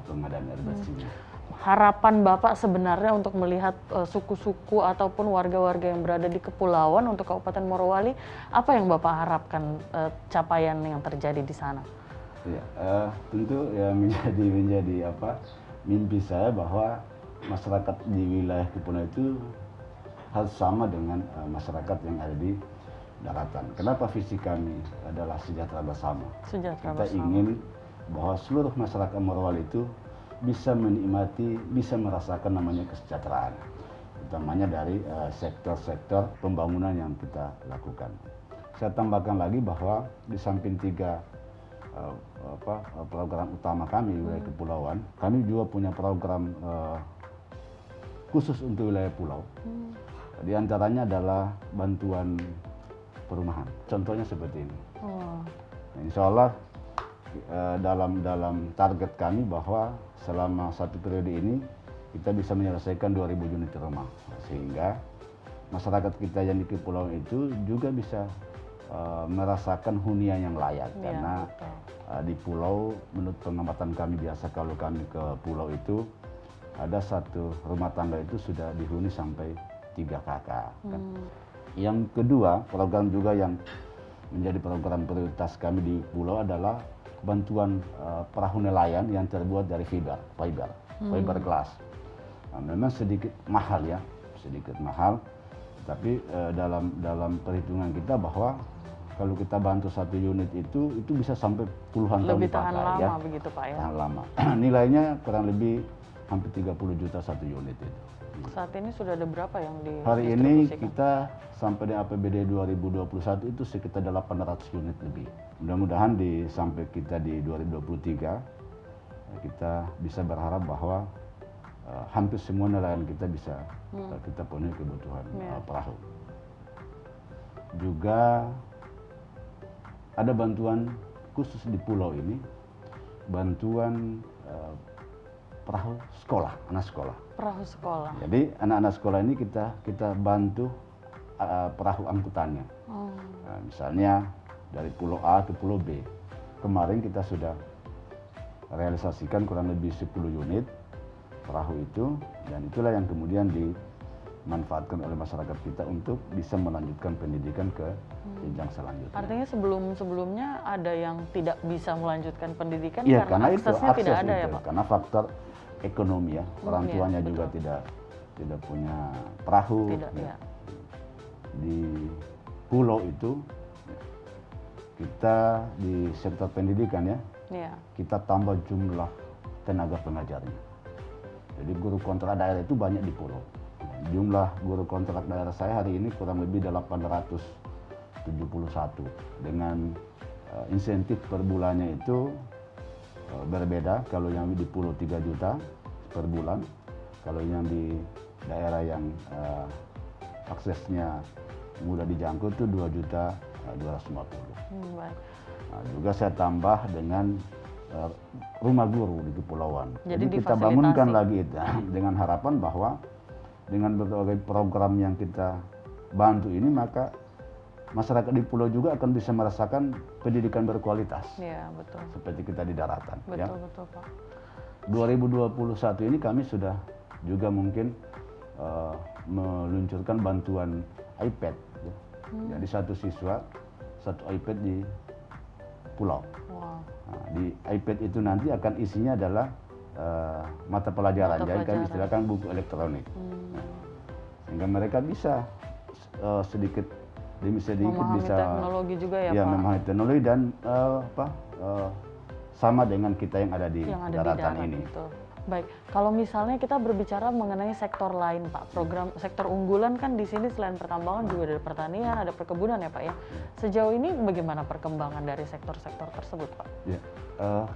pengadaan air bersihnya. Harapan Bapak sebenarnya untuk melihat suku-suku ataupun warga-warga yang berada di kepulauan untuk Kabupaten Morowali, apa yang Bapak harapkan capaian yang terjadi di sana? Ya, tentu ya menjadi mimpi saya bahwa masyarakat di wilayah kepulauan itu harus sama dengan masyarakat yang ada di daratan. Kenapa visi kami adalah sejahtera bersama? Kita ingin bahwa seluruh masyarakat Morowali itu bisa menikmati, bisa merasakan namanya kesejahteraan, utamanya dari sektor-sektor pembangunan yang kita lakukan. Saya tambahkan lagi bahwa di samping 3 program utama kami wilayah kepulauan, kami juga punya program khusus untuk wilayah pulau. Di antaranya adalah bantuan perumahan. Contohnya seperti ini. Nah, insya Allah dalam target kami bahwa selama 1 periode ini kita bisa menyelesaikan 2.000 unit rumah, sehingga masyarakat kita yang di kepulauan itu juga bisa merasakan hunian yang layak. Karena di pulau, menurut pengamatan kami biasa kalau kami ke pulau itu ada 1 rumah tangga itu sudah dihuni sampai 3 kakak. Yang kedua, program juga yang menjadi program prioritas kami di pulau adalah bantuan perahu nelayan yang terbuat dari fiber glass. Nah, memang sedikit mahal ya, tapi dalam perhitungan kita bahwa kalau kita bantu 1 unit itu bisa sampai puluhan tahun dipakai. Tahan lama begitu Pak ya? Tahan lama. Nilainya kurang lebih hampir 30 juta 1 unit itu. Saat ini sudah ada berapa yang didistribusikan? Hari ini kita sampai di APBD 2021 itu sekitar 800 unit lebih. Mudah-mudahan sampai kita di 2023 kita bisa berharap bahwa hampir semua nelayan kita bisa kita penuhi kebutuhan perahu. Juga ada bantuan khusus di pulau ini, bantuan perahu sekolah, anak sekolah. Perahu sekolah. Jadi anak-anak sekolah ini kita bantu perahu angkutannya. Nah, misalnya dari pulau A ke pulau B. Kemarin kita sudah realisasikan kurang lebih 10 unit perahu itu, dan itulah yang kemudian dimanfaatkan oleh masyarakat kita untuk bisa melanjutkan pendidikan ke jenjang selanjutnya. Artinya sebelumnya ada yang tidak bisa melanjutkan pendidikan Iya, karena itu aksesnya tidak akses ada ya itu, Pak? karena faktor ekonomi ya, orang Iya, tuanya juga tidak punya perahu. Tidak, ya. Di pulau itu kita di sektor pendidikan ya, Iya. kita tambah jumlah tenaga pengajarnya. Jadi guru kontrak daerah itu banyak di pulau. Jumlah guru kontrak daerah saya hari ini kurang lebih 871 dengan insentif per bulannya itu berbeda. Kalau yang di pulau 3 juta per bulan, kalau yang di daerah yang aksesnya mudah dijangkau itu 2.250.000. Baik. Nah, juga saya tambah dengan rumah guru di kepulauan. Jadi kita difasilitasi. bangunkan lagi itu dengan harapan bahwa dengan berbagai program yang kita bantu ini, maka masyarakat di pulau juga akan bisa merasakan pendidikan berkualitas. Iya, betul. Seperti kita di daratan. Betul, Ya. betul Pak. 2021 ini kami sudah juga mungkin meluncurkan bantuan iPad. Ya. Jadi satu siswa, satu iPad di pulau. Wow. Nah, di iPad itu nanti akan isinya adalah mata pelajaran, jadi kami istilahkan buku elektronik. Sehingga mereka bisa sedikit demi sedikit Memahami bisa teknologi juga ya Pak? memahami teknologi dan sama dengan kita yang ada di daratan darat ini. itu. Baik, kalau misalnya kita berbicara mengenai sektor lain Pak, program sektor unggulan kan di sini selain pertambangan juga ada pertanian, ada perkebunan ya Pak ya. Sejauh ini bagaimana perkembangan dari sektor-sektor tersebut Pak? Ya,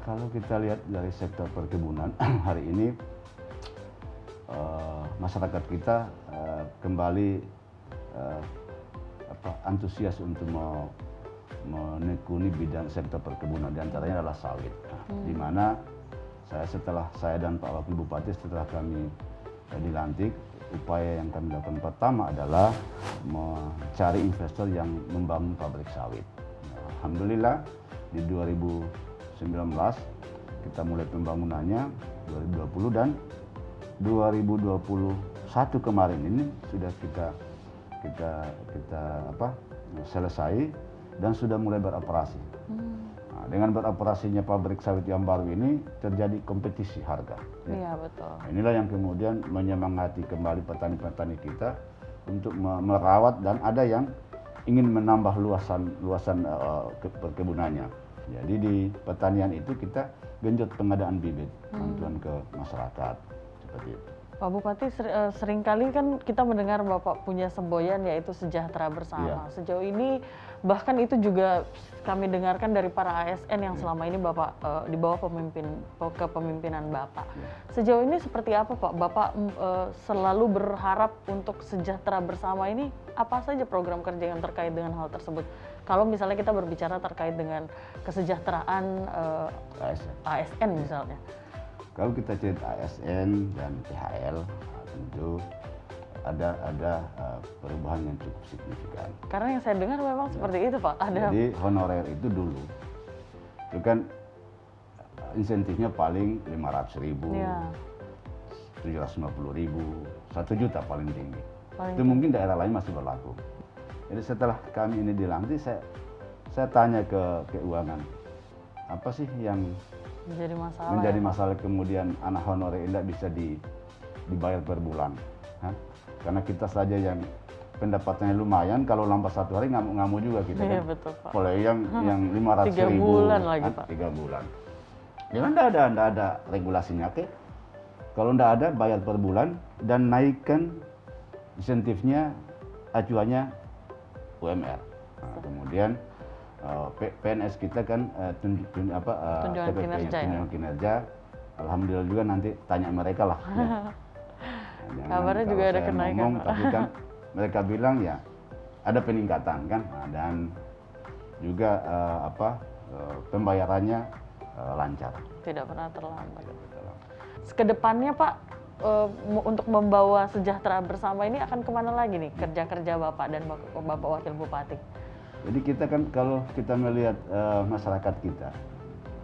kalau kita lihat dari sektor perkebunan hari ini masyarakat kita kembali antusias untuk menekuni bidang sektor perkebunan, diantaranya adalah sawit. Di mana saya dan Pak Wakil Bupati setelah kami dilantik, upaya yang kami lakukan pertama adalah mencari investor yang membangun pabrik sawit. Nah, alhamdulillah di 2019 kita mulai pembangunannya, 2020 dan 2021 kemarin ini sudah kita selesai dan sudah mulai beroperasi. Nah, dengan beroperasinya pabrik sawit yang baru ini terjadi kompetisi harga. Iya betul. Nah, inilah yang kemudian menyemangati kembali petani-petani kita untuk merawat, dan ada yang ingin menambah luasan perkebunannya. Jadi di pertanian itu kita genjot pengadaan bibit, bantuan ke masyarakat seperti itu. Pak Bupati, seringkali kan kita mendengar Bapak punya semboyan yaitu sejahtera bersama. Iya. Sejauh ini bahkan itu juga kami dengarkan dari para ASN yang selama ini Bapak di bawah kepemimpinan Bapak. Iya. Sejauh ini seperti apa Pak? Bapak selalu berharap untuk sejahtera bersama ini, apa saja program kerja yang terkait dengan hal tersebut? Kalau misalnya kita berbicara terkait dengan kesejahteraan ASN misalnya. Kalau kita cerita ASN dan PHL, tentu ada perubahan yang cukup signifikan. Karena yang saya dengar memang seperti itu Pak. Jadi honorer itu dulu, itu kan insentifnya paling 500.000, ya. 750.000, 1 juta paling tinggi. Paling Itu mungkin daerah lain masih berlaku. Jadi setelah kami ini dilantik, saya tanya ke keuangan, apa sih yang menjadi masalah kemudian anak honorer tidak bisa dibayar per bulan? Karena kita saja yang pendapatannya lumayan, kalau lambat 1 hari ngamuk-ngamuk juga kita kan. Betul, Pak. Kalau yang 500.000 3 bulan lagi Pak. 3 bulan. Ya kan tidak ada regulasinya, oke? Kalau tidak ada bayar per bulan dan naikkan insentifnya, acuannya UMR. Nah, kemudian PNS kita kan tunjangan kinerja. Alhamdulillah juga nanti tanya mereka lah. Ya. Kabarnya juga ada kenaikan. Tapi kan mereka bilang ya ada peningkatan kan, dan juga pembayarannya lancar. Tidak pernah terlambat. Kedepannya Pak, untuk membawa sejahtera bersama ini akan kemana lagi nih kerja-kerja Bapak dan Bapak Wakil Bupati? Jadi kita kan kalau kita melihat masyarakat kita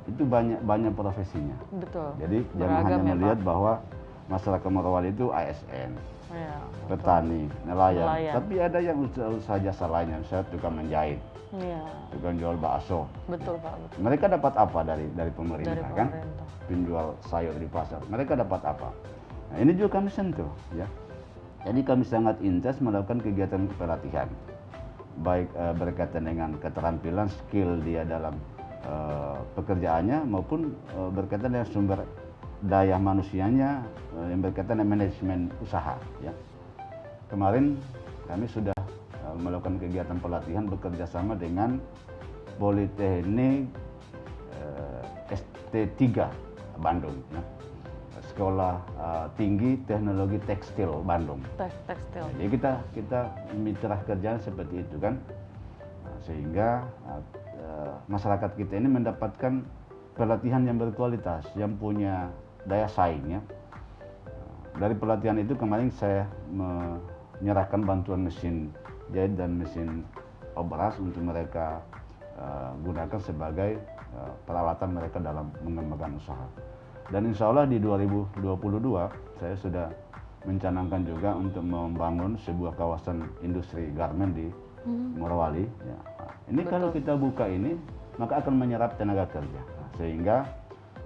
itu banyak profesinya. Betul. Jadi jangan hanya melihat bahwa masyarakat Morowali itu ASN. Iya, betul. petani, nelayan. Nelayan. Tapi ada yang usaha jasa lainnya, misalnya tukang menjahit, Iya, tukang jual bakso. betul Pak, betul. Mereka dapat apa dari pemerintah, Dari kan? pemerintah. Penjual sayur di pasar, mereka dapat apa? Nah, ini juga kami sentuh, ya. Jadi kami sangat intens melakukan kegiatan pelatihan, baik berkaitan dengan keterampilan, skill dia dalam pekerjaannya maupun berkaitan dengan sumber daya manusianya yang berkaitan dengan manajemen usaha, ya. Kemarin kami sudah melakukan kegiatan pelatihan bekerja sama dengan Politeknik ST3 Bandung, ya. Sekolah Tinggi Teknologi Tekstil Bandung. Tekstil. Jadi kita mitra kerjaan seperti itu, kan. Nah, sehingga masyarakat kita ini mendapatkan pelatihan yang berkualitas, yang punya daya saing, ya. Dari pelatihan itu kemarin saya menyerahkan bantuan mesin jahit dan mesin obras untuk mereka gunakan sebagai peralatan mereka dalam mengembangkan usaha. Dan insya Allah di 2022 saya sudah mencanangkan juga untuk membangun sebuah kawasan industri garmen di Morowali, ya. Ini Betul. kalau kita buka ini maka akan menyerap tenaga kerja. Nah, sehingga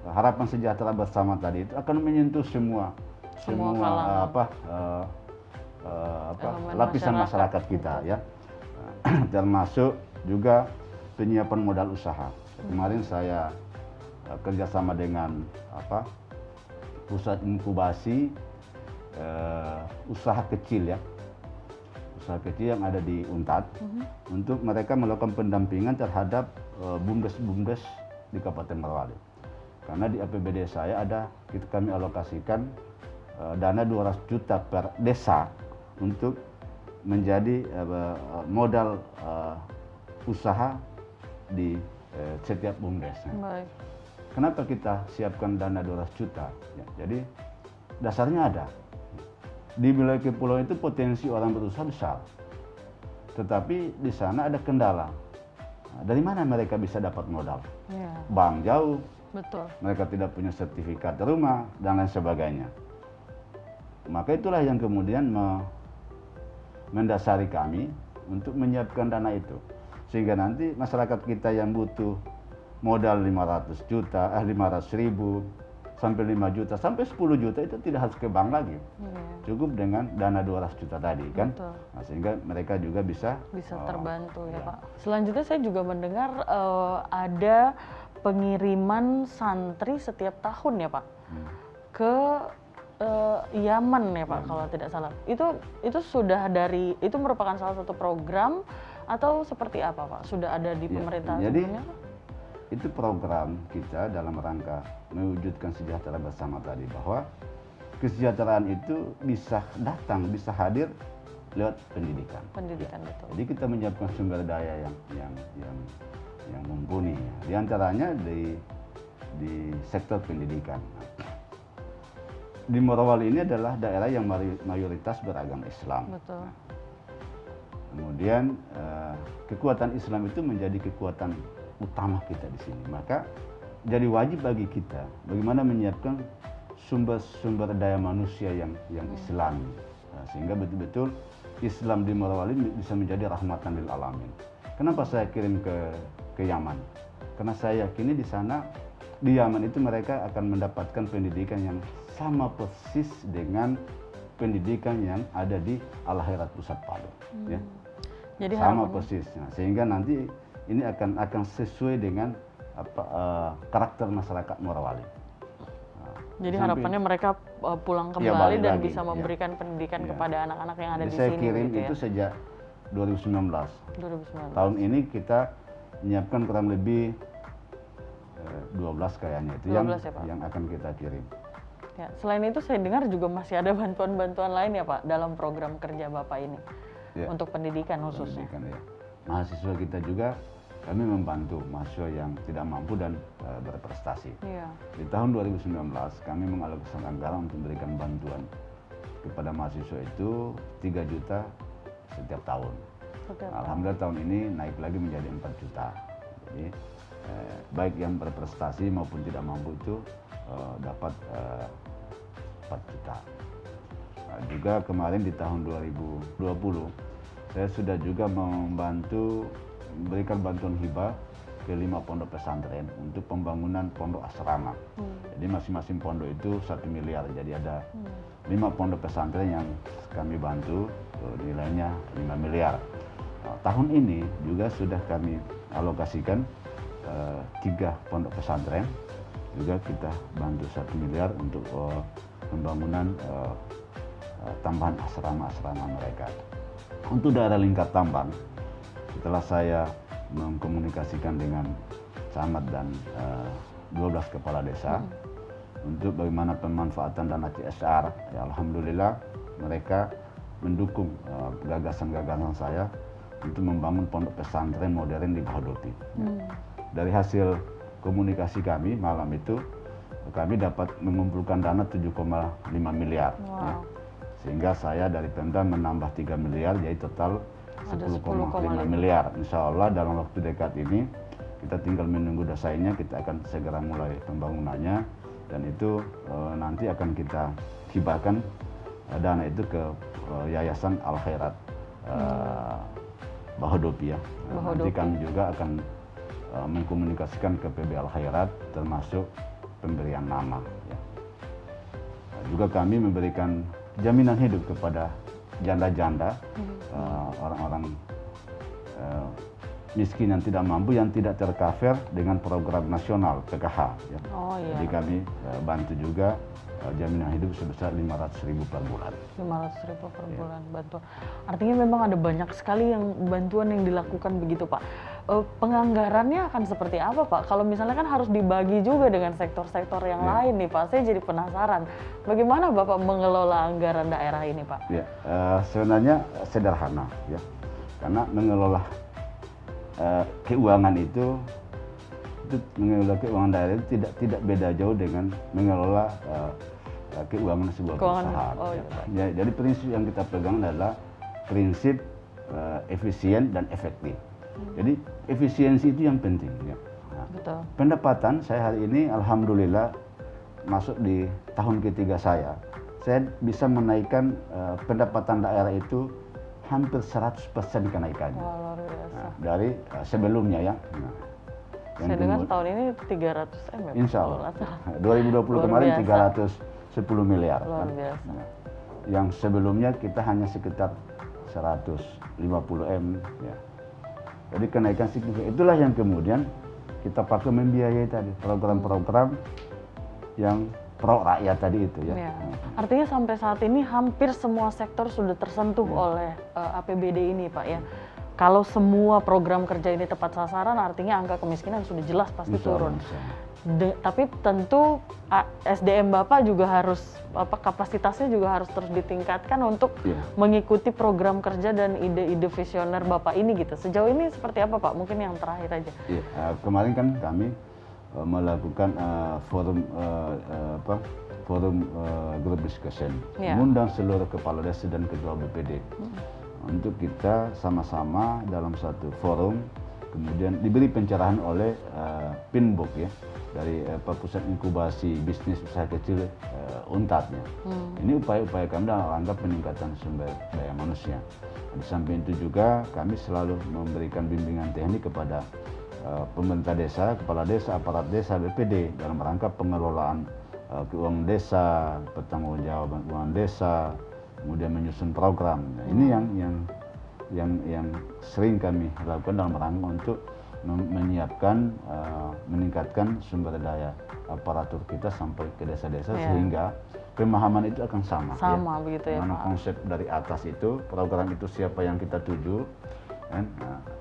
harapan sejahtera bersama tadi itu akan menyentuh semua kalangan. Elemen lapisan masyarakat kita, ya. Termasuk juga penyiapan modal usaha. Kemarin saya kerjasama dengan pusat inkubasi usaha kecil, ya, usaha kecil yang ada di Untat, untuk mereka melakukan pendampingan terhadap bumdes-bumdes di Kabupaten Morowali. Karena di APBD saya kami alokasikan dana 200 juta per desa untuk menjadi modal usaha di setiap bumdes. Baik. Kenapa kita siapkan dana 200 juta? Ya, jadi dasarnya ada. Di wilayah kepulauan itu potensi orang berusaha besar. Tetapi di sana ada kendala. Nah, dari mana mereka bisa dapat modal? Ya, Bank jauh, betul. mereka tidak punya sertifikat rumah, dan lain sebagainya. Maka itulah yang kemudian mendasari kami untuk menyiapkan dana itu. Sehingga nanti masyarakat kita yang butuh modal 500.000 sampai 5 juta sampai 10 juta itu tidak harus ke bank lagi. Iya. Cukup dengan dana 200 juta tadi, kan. Betul. Nah, sehingga mereka juga bisa terbantu, ya ya. Pak. Selanjutnya saya juga mendengar ada pengiriman santri setiap tahun, ya Pak, ke Yaman, ya Pak, kalau tidak salah. Itu sudah itu merupakan salah satu program atau seperti apa, Pak? Sudah ada di pemerintahan sebelumnya, Pak? Itu program kita dalam rangka mewujudkan sejahtera bersama tadi, bahwa kesejahteraan itu bisa datang, bisa hadir lewat pendidikan. Pendidikan, betul. Jadi kita menyiapkan sumber daya yang mumpuni, ya. Di antaranya di sektor pendidikan. Di Morowali ini adalah daerah yang mayoritas beragama Islam. Betul. Nah, kemudian kekuatan Islam itu menjadi kekuatan utama kita di sini. Maka jadi wajib bagi kita bagaimana menyiapkan sumber daya manusia yang Islami, sehingga betul-betul Islam di Morowali bisa menjadi rahmatan lil alamin. Kenapa saya kirim ke Yaman? Karena saya yakini di sana, di Yaman itu mereka akan mendapatkan pendidikan yang sama persis dengan pendidikan yang ada di Al-Khairat Pusat Palu, ya. Jadi sama harapannya- persis. Nah, sehingga nanti ini akan sesuai dengan karakter masyarakat Morowali. Jadi Sampai- harapannya mereka pulang Iya, kembali balik dan lagi, bisa ya. memberikan pendidikan Iya. kepada anak-anak yang ada Jadi di saya sini, kirim gitu, ya. itu sejak 2019. 2019. Tahun ini kita menyiapkan kurang lebih 12 kayaknya itu 12 ya, Pak? yang akan kita kirim. Ya, selain itu saya dengar juga masih ada bantuan-bantuan lain, ya Pak, dalam program kerja Bapak ini, Ya. untuk pendidikan khususnya. Pendidikan, ya. Mahasiswa kita juga kami membantu mahasiswa yang tidak mampu dan berprestasi. Iya. Di tahun 2019 kami mengalokasikan anggaran untuk memberikan bantuan kepada mahasiswa itu 3 juta setiap tahun. Setiap Nah, alhamdulillah tahun ini naik lagi menjadi 4 juta. Jadi baik yang berprestasi maupun tidak mampu itu dapat 4 juta. Juga kemarin di tahun 2020 saya sudah juga membantu memberikan bantuan hibah ke 5 pondok pesantren untuk pembangunan pondok asrama. Jadi masing-masing pondok itu 1 miliar. Jadi ada 5 pondok pesantren yang kami bantu, nilainya 5 miliar. Nah, tahun ini juga sudah kami alokasikan 3 pondok pesantren, juga kita bantu 1 miliar untuk pembangunan tambahan asrama-asrama mereka. Untuk daerah Lingkar Tambang, setelah saya mengkomunikasikan dengan camat dan 12 kepala desa untuk bagaimana pemanfaatan dana CSR, ya alhamdulillah mereka mendukung gagasan-gagasan saya untuk membangun pondok pesantren modern di Bahodopi. Dari hasil komunikasi kami malam itu, kami dapat mengumpulkan dana 7,5 miliar. Ya. Sehingga saya dari Pemda menambah 3 miliar, jadi total 10,5 miliar. Insya Allah dalam waktu dekat ini kita tinggal menunggu desainnya, kita akan segera mulai pembangunannya, dan itu nanti akan kita hibahkan dana itu ke Yayasan Al Khairat Bahodopi ya. Nanti kami juga akan mengkomunikasikan ke PB Al Khairat termasuk pemberian nama. Ya. Juga kami memberikan jaminan hidup kepada janda-janda, orang-orang miskin yang tidak mampu, yang tidak tercover dengan program nasional PKH. Ya. Jadi kami bantu juga jaminan hidup sebesar 500.000 per bulan. 500.000 per bulan bantuan. Artinya memang ada banyak sekali yang bantuan yang dilakukan begitu Pak. Penganggarannya akan seperti apa Pak? Kalau misalnya kan harus dibagi juga dengan sektor-sektor yang lain nih Pak. Saya jadi penasaran. Bagaimana Bapak mengelola anggaran daerah ini Pak? Ya, sebenarnya sederhana ya. Karena mengelola keuangan itu mengelola keuangan daerah itu tidak beda jauh dengan mengelola keuangan sebuah perusahaan. Ya, jadi prinsip yang kita pegang adalah prinsip efisien dan efektif. Jadi efisiensi itu yang penting. Ya. Nah, betul. Pendapatan saya hari ini alhamdulillah masuk di tahun ketiga saya bisa menaikkan pendapatan daerah itu hampir 100% kenaikannya. Wah, luar biasa. Nah, dari sebelumnya ya. Nah, saya dengar tahun ini 300 M ya? Insya Allah. 2020 kemarin 310 miliar. Luar biasa. Nah, yang sebelumnya kita hanya sekitar 150 M. Ya. Jadi kenaikan signifikan. Itulah yang kemudian kita pakai membiayai tadi program-program yang pro rakyat tadi itu ya. Artinya sampai saat ini hampir semua sektor sudah tersentuh oleh APBD ini Pak ya. Kalau semua program kerja ini tepat sasaran, artinya angka kemiskinan sudah jelas pasti turun. Tapi tentu SDM Bapak juga harus, kapasitasnya juga harus terus ditingkatkan untuk mengikuti program kerja dan ide-ide visioner Bapak ini gitu. Sejauh ini seperti apa Pak? Mungkin yang terakhir aja. Kemarin kan kami melakukan forum group discussion, mengundang seluruh kepala desa dan ketua BPD. Untuk kita sama-sama dalam satu forum, kemudian diberi pencerahan oleh Pinbook ya, dari Pusat Inkubasi Bisnis Usaha Kecil UNTAD-nya. Ini upaya-upaya kami dalam rangka peningkatan sumber daya manusia. Di samping itu juga kami selalu memberikan bimbingan teknik kepada pemerintah desa, kepala desa, aparat desa, BPD dalam rangka pengelolaan keuangan desa, pertanggungjawaban keuangan desa, kemudian menyusun program. Nah, ini yang sering kami lakukan dalam rangka untuk menyiapkan, meningkatkan sumber daya aparatur kita sampai ke desa-desa sehingga pemahaman itu akan sama ya. Begitu ya Pak. Konsep dari atas itu, program itu siapa yang kita tuju, kan?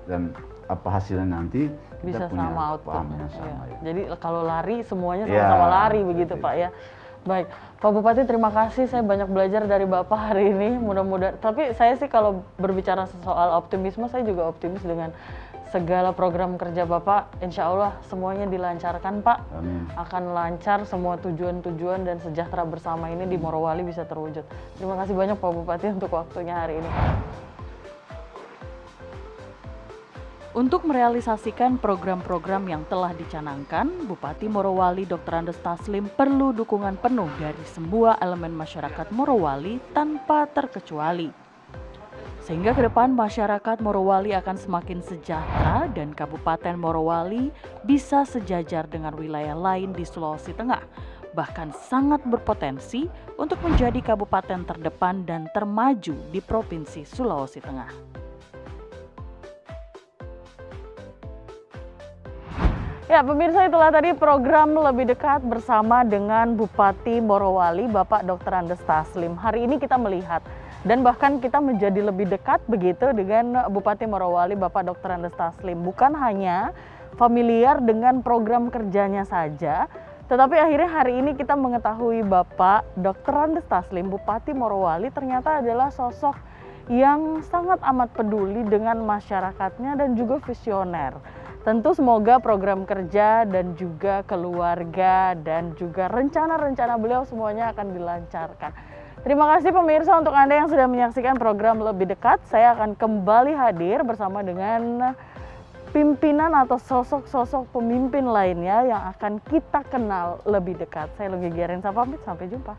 Dan apa hasilnya nanti kita bisa punya sama outputnya. ya. Jadi kalau lari semuanya sama-sama lari begitu Pak ya. Baik, Pak Bupati terima kasih, saya banyak belajar dari Bapak hari ini, mudah-mudahan. Tapi saya sih kalau berbicara soal optimisme, saya juga optimis dengan segala program kerja Bapak, insya Allah semuanya dilancarkan Pak. Amin. Akan lancar semua tujuan-tujuan dan sejahtera bersama ini di Morowali bisa terwujud. Terima kasih banyak Pak Bupati untuk waktunya hari ini. Untuk merealisasikan program-program yang telah dicanangkan, Bupati Morowali Dr. Andes Taslim perlu dukungan penuh dari semua elemen masyarakat Morowali tanpa terkecuali. Sehingga ke depan masyarakat Morowali akan semakin sejahtera dan Kabupaten Morowali bisa sejajar dengan wilayah lain di Sulawesi Tengah, bahkan sangat berpotensi untuk menjadi kabupaten terdepan dan termaju di Provinsi Sulawesi Tengah. Ya, pemirsa, itulah tadi program Lebih Dekat bersama dengan Bupati Morowali, Bapak Dr. Andes Taslim. Hari ini kita melihat dan bahkan kita menjadi lebih dekat begitu dengan Bupati Morowali, Bapak Dr. Andes Taslim. Bukan hanya familiar dengan program kerjanya saja, tetapi akhirnya hari ini kita mengetahui Bapak Dr. Andes Taslim, Bupati Morowali, ternyata adalah sosok yang sangat amat peduli dengan masyarakatnya dan juga visioner. Tentu semoga program kerja dan juga keluarga dan juga rencana-rencana beliau semuanya akan dilancarkan. Terima kasih pemirsa untuk Anda yang sudah menyaksikan program Lebih Dekat. Saya akan kembali hadir bersama dengan pimpinan atau sosok-sosok pemimpin lainnya yang akan kita kenal lebih dekat. Saya Lugi Gerensa pamit, sampai jumpa.